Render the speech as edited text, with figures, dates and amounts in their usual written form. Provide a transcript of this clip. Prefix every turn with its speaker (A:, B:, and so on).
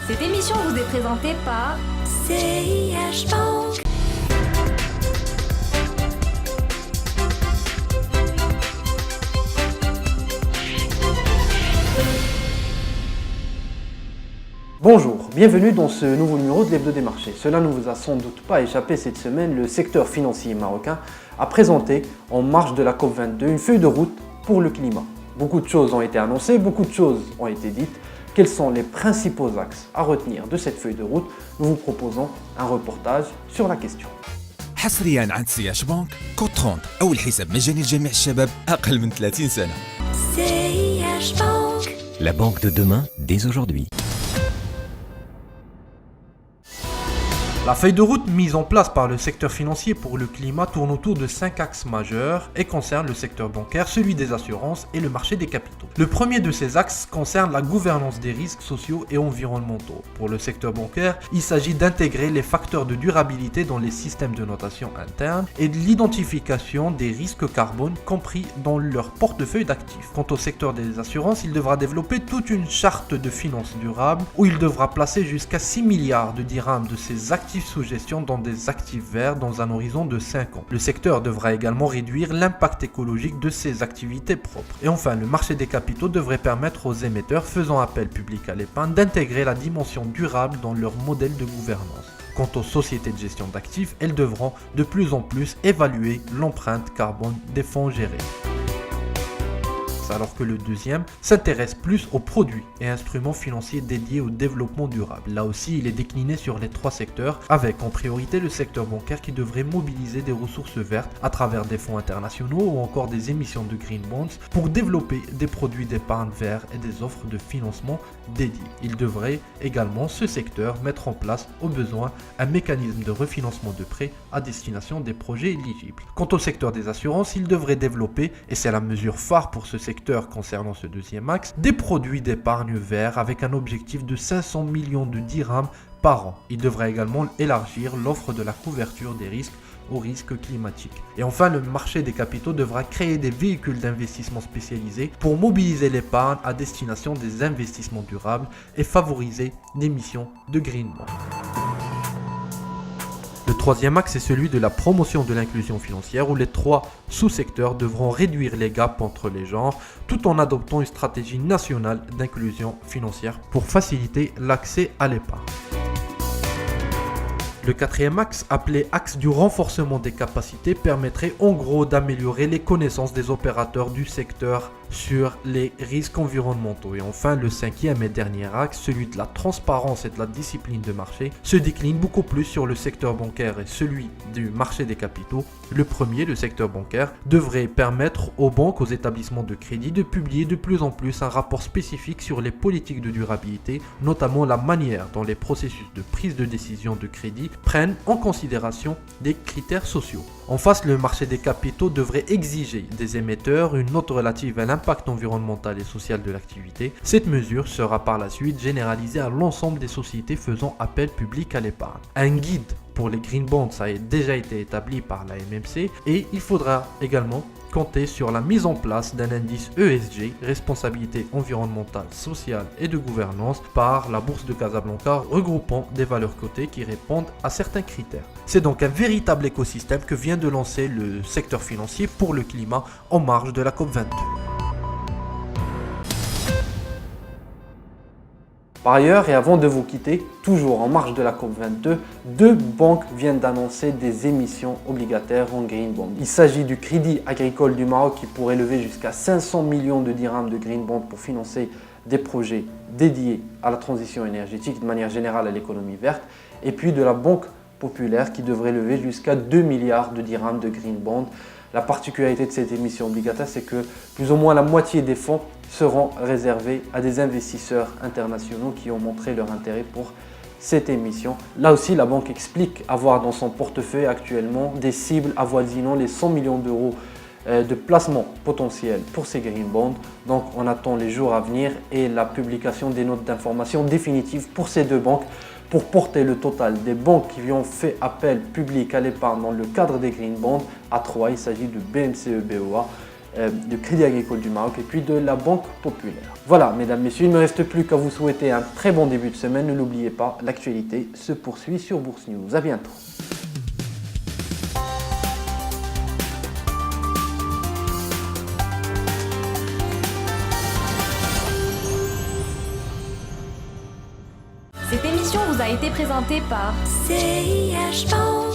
A: Cette émission vous est présentée par
B: CIH Bank.
C: Bonjour, bienvenue dans ce nouveau numéro de l'Hebdo des marchés. Cela ne vous a sans doute pas échappé cette semaine, le secteur financier marocain a présenté en marge de la COP22 une feuille de route pour le climat. Beaucoup de choses ont été annoncées, beaucoup de choses ont été dites. Quels sont les principaux axes à retenir de cette feuille de route? Nous vous proposons un reportage sur la question.
D: حصريا عند سياش بنك كود 30 أول حساب مجاني لجميع الشباب أقل من 30 سنة.
B: CIH Bank.
E: La banque de demain, dès aujourd'hui.
C: La feuille de route mise en place par le secteur financier pour le climat tourne autour de 5 axes majeurs et concerne le secteur bancaire, celui des assurances et le marché des capitaux. Le premier de ces axes concerne la gouvernance des risques sociaux et environnementaux. Pour le secteur bancaire, il s'agit d'intégrer les facteurs de durabilité dans les systèmes de notation interne et de l'identification des risques carbone compris dans leur portefeuille d'actifs. Quant au secteur des assurances, il devra développer toute une charte de finances durables où il devra placer jusqu'à 6 milliards de dirhams de ses actifs sous gestion dans des actifs verts dans un horizon de 5 ans. Le secteur devra également réduire l'impact écologique de ses activités propres. Et enfin, le marché des capitaux devrait permettre aux émetteurs faisant appel public à l'épargne d'intégrer la dimension durable dans leur modèle de gouvernance. Quant aux sociétés de gestion d'actifs, elles devront de plus en plus évaluer l'empreinte carbone des fonds gérés. Alors que le deuxième s'intéresse plus aux produits et instruments financiers dédiés au développement durable. Là aussi, il est décliné sur les 3 secteurs, avec en priorité le secteur bancaire qui devrait mobiliser des ressources vertes à travers des fonds internationaux ou encore des émissions de green bonds pour développer des produits d'épargne vert et des offres de financement dédiées. Il devrait également, ce secteur, mettre en place, au besoin, un mécanisme de refinancement de prêts à destination des projets éligibles. Quant au secteur des assurances, il devrait développer, et c'est la mesure phare pour ce secteur concernant ce deuxième axe, des produits d'épargne vert avec un objectif de 500 millions de dirhams par an. Il devrait également élargir l'offre de la couverture des risques aux risques climatiques. Et enfin, le marché des capitaux devra créer des véhicules d'investissement spécialisés pour mobiliser l'épargne à destination des investissements durables et favoriser l'émission de green bonds. Le troisième axe est celui de la promotion de l'inclusion financière où les 3 sous-secteurs devront réduire les gaps entre les genres tout en adoptant une stratégie nationale d'inclusion financière pour faciliter l'accès à l'épargne. Le quatrième axe, appelé axe du renforcement des capacités, permettrait en gros d'améliorer les connaissances des opérateurs du secteur sur les risques environnementaux. Et enfin, le cinquième et dernier axe, celui de la transparence et de la discipline de marché, se décline beaucoup plus sur le secteur bancaire et celui du marché des capitaux. Le premier, le secteur bancaire, devrait permettre aux banques, aux établissements de crédit de publier de plus en plus un rapport spécifique sur les politiques de durabilité, notamment la manière dont les processus de prise de décision de crédit prennent en considération des critères sociaux. En face, le marché des capitaux devrait exiger des émetteurs une note relative à l'impact environnemental et social de l'activité. Cette mesure sera par la suite généralisée à l'ensemble des sociétés faisant appel public à l'épargne. Un guide pour les green bonds a déjà été établi par la MMC et il faudra également compter sur la mise en place d'un indice ESG, responsabilité environnementale, sociale et de gouvernance, par la bourse de Casablanca, regroupant des valeurs cotées qui répondent à certains critères. C'est donc un véritable écosystème que vient de lancer le secteur financier pour le climat en marge de la COP22. Par ailleurs, et avant de vous quitter, toujours en marge de la COP22, 2 banques viennent d'annoncer des émissions obligataires en green bond. Il s'agit du Crédit Agricole du Maroc qui pourrait lever jusqu'à 500 millions de dirhams de green bond pour financer des projets dédiés à la transition énergétique, de manière générale à l'économie verte, et puis de la Banque Populaire qui devrait lever jusqu'à 2 milliards de dirhams de green bond. La particularité de cette émission obligataire, c'est que plus ou moins la moitié des fonds seront réservés à des investisseurs internationaux qui ont montré leur intérêt pour cette émission. Là aussi, la banque explique avoir dans son portefeuille actuellement des cibles avoisinant les 100 millions d'euros de placements potentiels pour ces green bonds. Donc on attend les jours à venir et la publication des notes d'information définitives pour ces 2 banques pour porter le total des banques qui ont fait appel public à l'épargne dans le cadre des green bonds à 3. Il s'agit de BMCE BOA, du Crédit Agricole du Maroc et puis de la Banque Populaire. Voilà, mesdames, messieurs, il ne me reste plus qu'à vous souhaiter un très bon début de semaine. Ne l'oubliez pas, l'actualité se poursuit sur Bourse News. À bientôt.
A: Cette émission vous a été présentée par
B: CIH Bank.